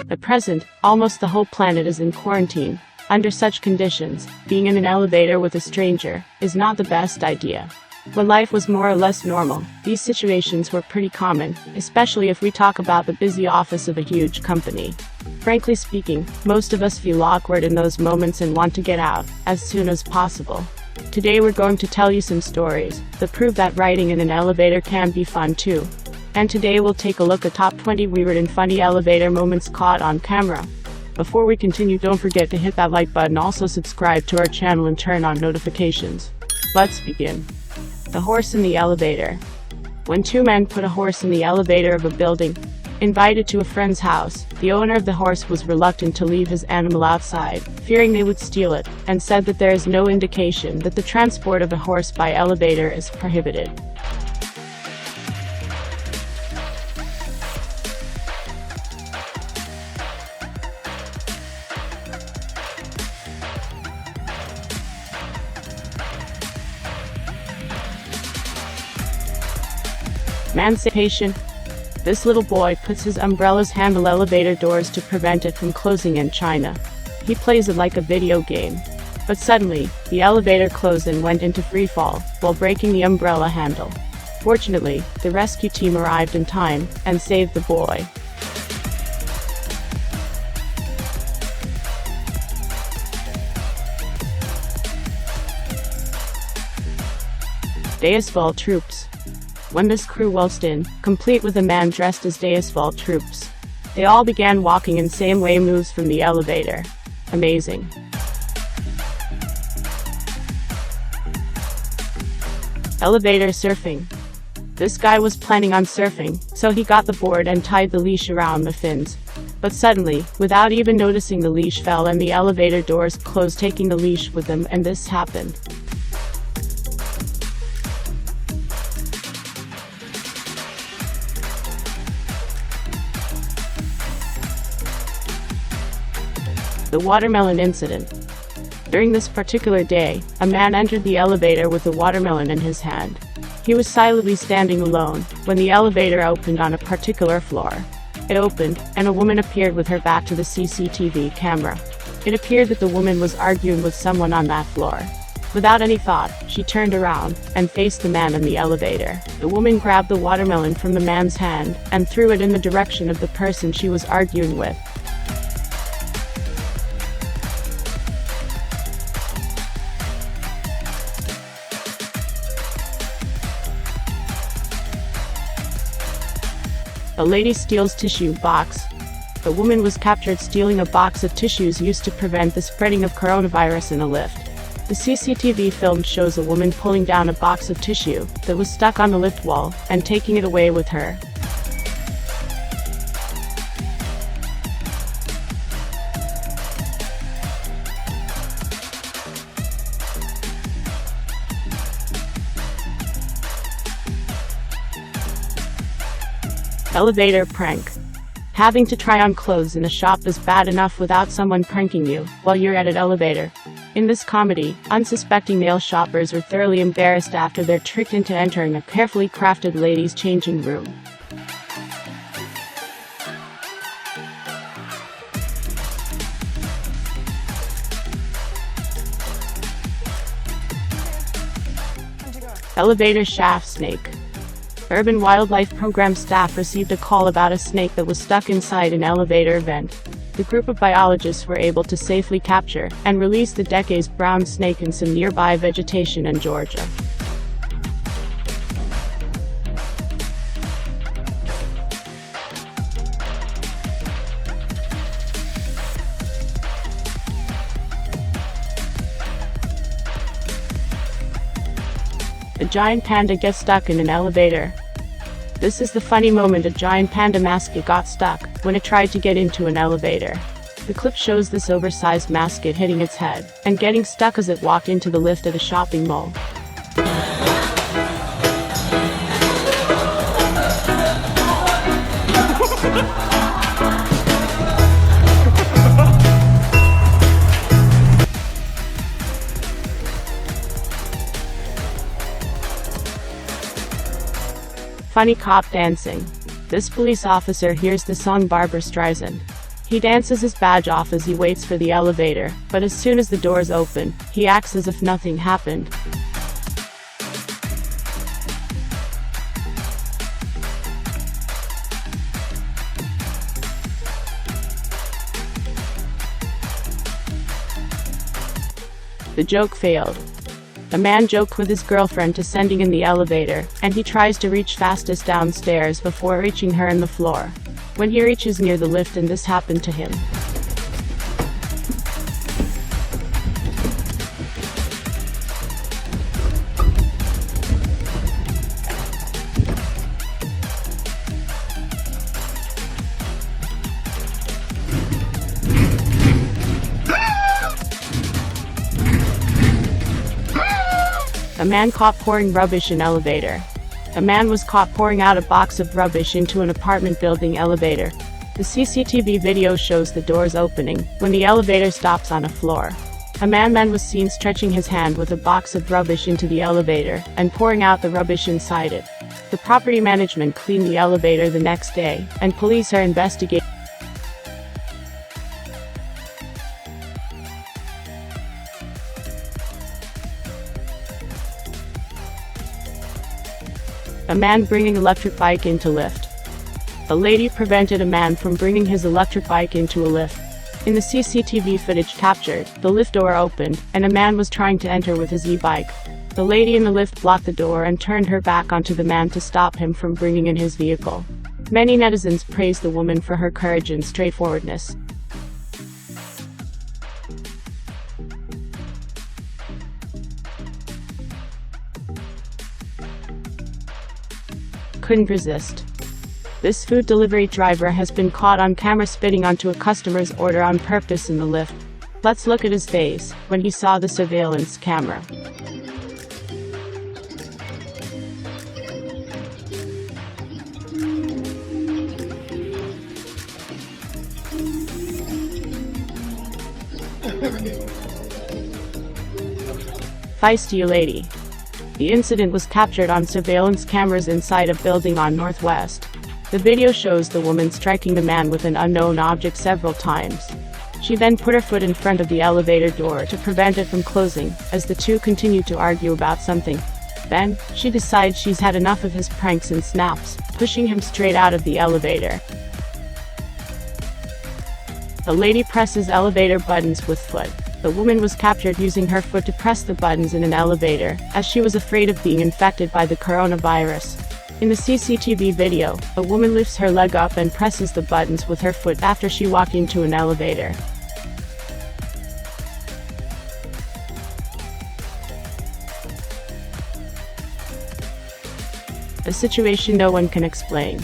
At present, almost the whole planet is in quarantine. Under such conditions, being in an elevator with a stranger is not the best idea. When life was more or less normal, these situations were pretty common, especially if we talk about the busy office of a huge company. Frankly speaking, most of us feel awkward in those moments and want to get out as soon as possible. Today we're going to tell you some stories that prove that riding in an elevator can be fun too. And today we'll take a look at top 20 weird and funny elevator moments caught on camera. Before we continue, don't forget to hit that like button, also subscribe to our channel and turn on notifications. Let's begin. The horse in the elevator. When two men put a horse in the elevator of a building, invited to a friend's house, the owner of the horse was reluctant to leave his animal outside, fearing they would steal it, and said that there is no indication that the transport of a horse by elevator is prohibited. Emancipation. This little boy puts his umbrellas handle elevator doors to prevent it from closing in China. He plays it like a video game. But suddenly, the elevator closed and went into free fall, while breaking the umbrella handle. Fortunately, the rescue team arrived in time and saved the boy. Deisval troops. When this crew waltzed in, complete with a man dressed as Deisval troops, they all began walking in same way moves from the elevator. Amazing. Elevator surfing. This guy was planning on surfing, so he got the board and tied the leash around the fins. But suddenly, without even noticing, the leash fell and the elevator doors closed, taking the leash with them, and this happened. The watermelon incident. During this particular day, a man entered the elevator with a watermelon in his hand. He was silently standing alone when the elevator opened on a particular floor. It opened, and a woman appeared with her back to the CCTV camera. It appeared that the woman was arguing with someone on that floor. Without any thought, she turned around and faced the man in the elevator. The woman grabbed the watermelon from the man's hand and threw it in the direction of the person she was arguing with. A lady steals tissue box. The woman was captured stealing a box of tissues used to prevent the spreading of coronavirus in a lift. The CCTV film shows a woman pulling down a box of tissue that was stuck on the lift wall and taking it away with her. Elevator prank. Having to try on clothes in a shop is bad enough without someone pranking you while you're at an elevator. In this comedy, unsuspecting male shoppers are thoroughly embarrassed after they're tricked into entering a carefully crafted ladies' changing room. Elevator shaft snake. Urban Wildlife Program staff received a call about a snake that was stuck inside an elevator vent. The group of biologists were able to safely capture and release the decades brown snake in some nearby vegetation in Georgia. A giant panda gets stuck in an elevator. This is the funny moment. A giant panda mascot got stuck when it tried to get into an elevator. The clip shows this oversized mascot hitting its head and getting stuck as it walked into the lift at a shopping mall. Funny cop dancing. This police officer hears the song Barbra Streisand. He dances his badge off as he waits for the elevator, but as soon as the doors open, he acts as if nothing happened. The joke failed. A man joked with his girlfriend descending in the elevator, and he tries to reach fastest downstairs before reaching her in the floor. When he reaches near the lift, and this happened to him. A man caught pouring rubbish in elevator. A man was caught pouring out a box of rubbish into an apartment building elevator. The CCTV video shows the doors opening when the elevator stops on a floor. A man then was seen stretching his hand with a box of rubbish into the elevator and pouring out the rubbish inside it. The property management cleaned the elevator the next day, and police are investigating. A man bringing electric bike into lift. A lady prevented a man from bringing his electric bike into a lift. In the CCTV footage captured, the lift door opened, and a man was trying to enter with his e-bike. The lady in the lift blocked the door and turned her back onto the man to stop him from bringing in his vehicle. Many netizens praised the woman for her courage and straightforwardness. Couldn't resist. This food delivery driver has been caught on camera spitting onto a customer's order on purpose in the lift. Let's look at his face when he saw the surveillance camera. Feisty lady. The incident was captured on surveillance cameras inside a building on Northwest. The video shows the woman striking the man with an unknown object several times. She then put her foot in front of the elevator door to prevent it from closing, as the two continued to argue about something. Then, she decides she's had enough of his pranks and snaps, pushing him straight out of the elevator. The lady presses elevator buttons with foot. The woman was captured using her foot to press the buttons in an elevator, as she was afraid of being infected by the coronavirus. In the CCTV video, a woman lifts her leg up and presses the buttons with her foot after she walked into an elevator. A situation no one can explain.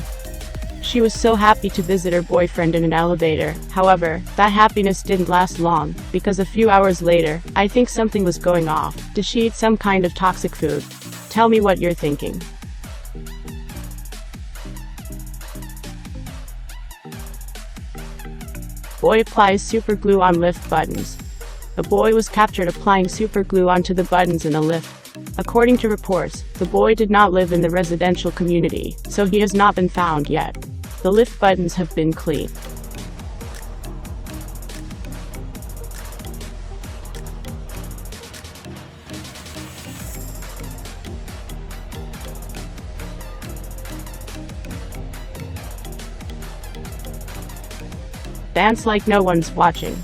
She was so happy to visit her boyfriend in an elevator. However, that happiness didn't last long, because a few hours later, I think something was going off. Did she eat some kind of toxic food? Tell me what you're thinking. Boy applies super glue on lift buttons. A boy was captured applying super glue onto the buttons in a lift. According to reports, the boy did not live in the residential community, so he has not been found yet. The lift buttons have been cleaned. Dance like no one's watching.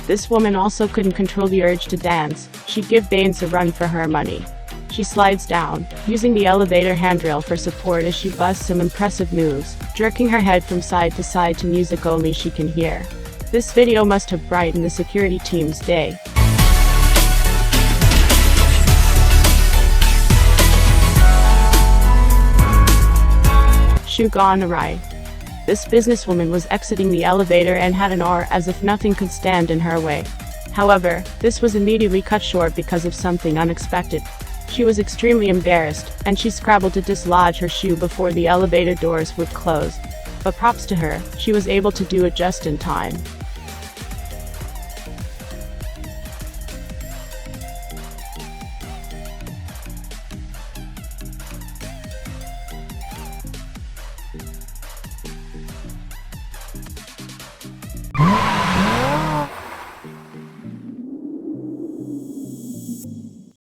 This woman also couldn't control the urge to dance. She'd give Baines a run for her money. She slides down, using the elevator handrail for support as she busts some impressive moves, jerking her head from side to side to music only she can hear. This video must have brightened the security team's day. Shoe gone awry. This businesswoman was exiting the elevator and had an air as if nothing could stand in her way. However, this was immediately cut short because of something unexpected. She was extremely embarrassed, and she scrabbled to dislodge her shoe before the elevator doors would close. But props to her, she was able to do it just in time. Huh?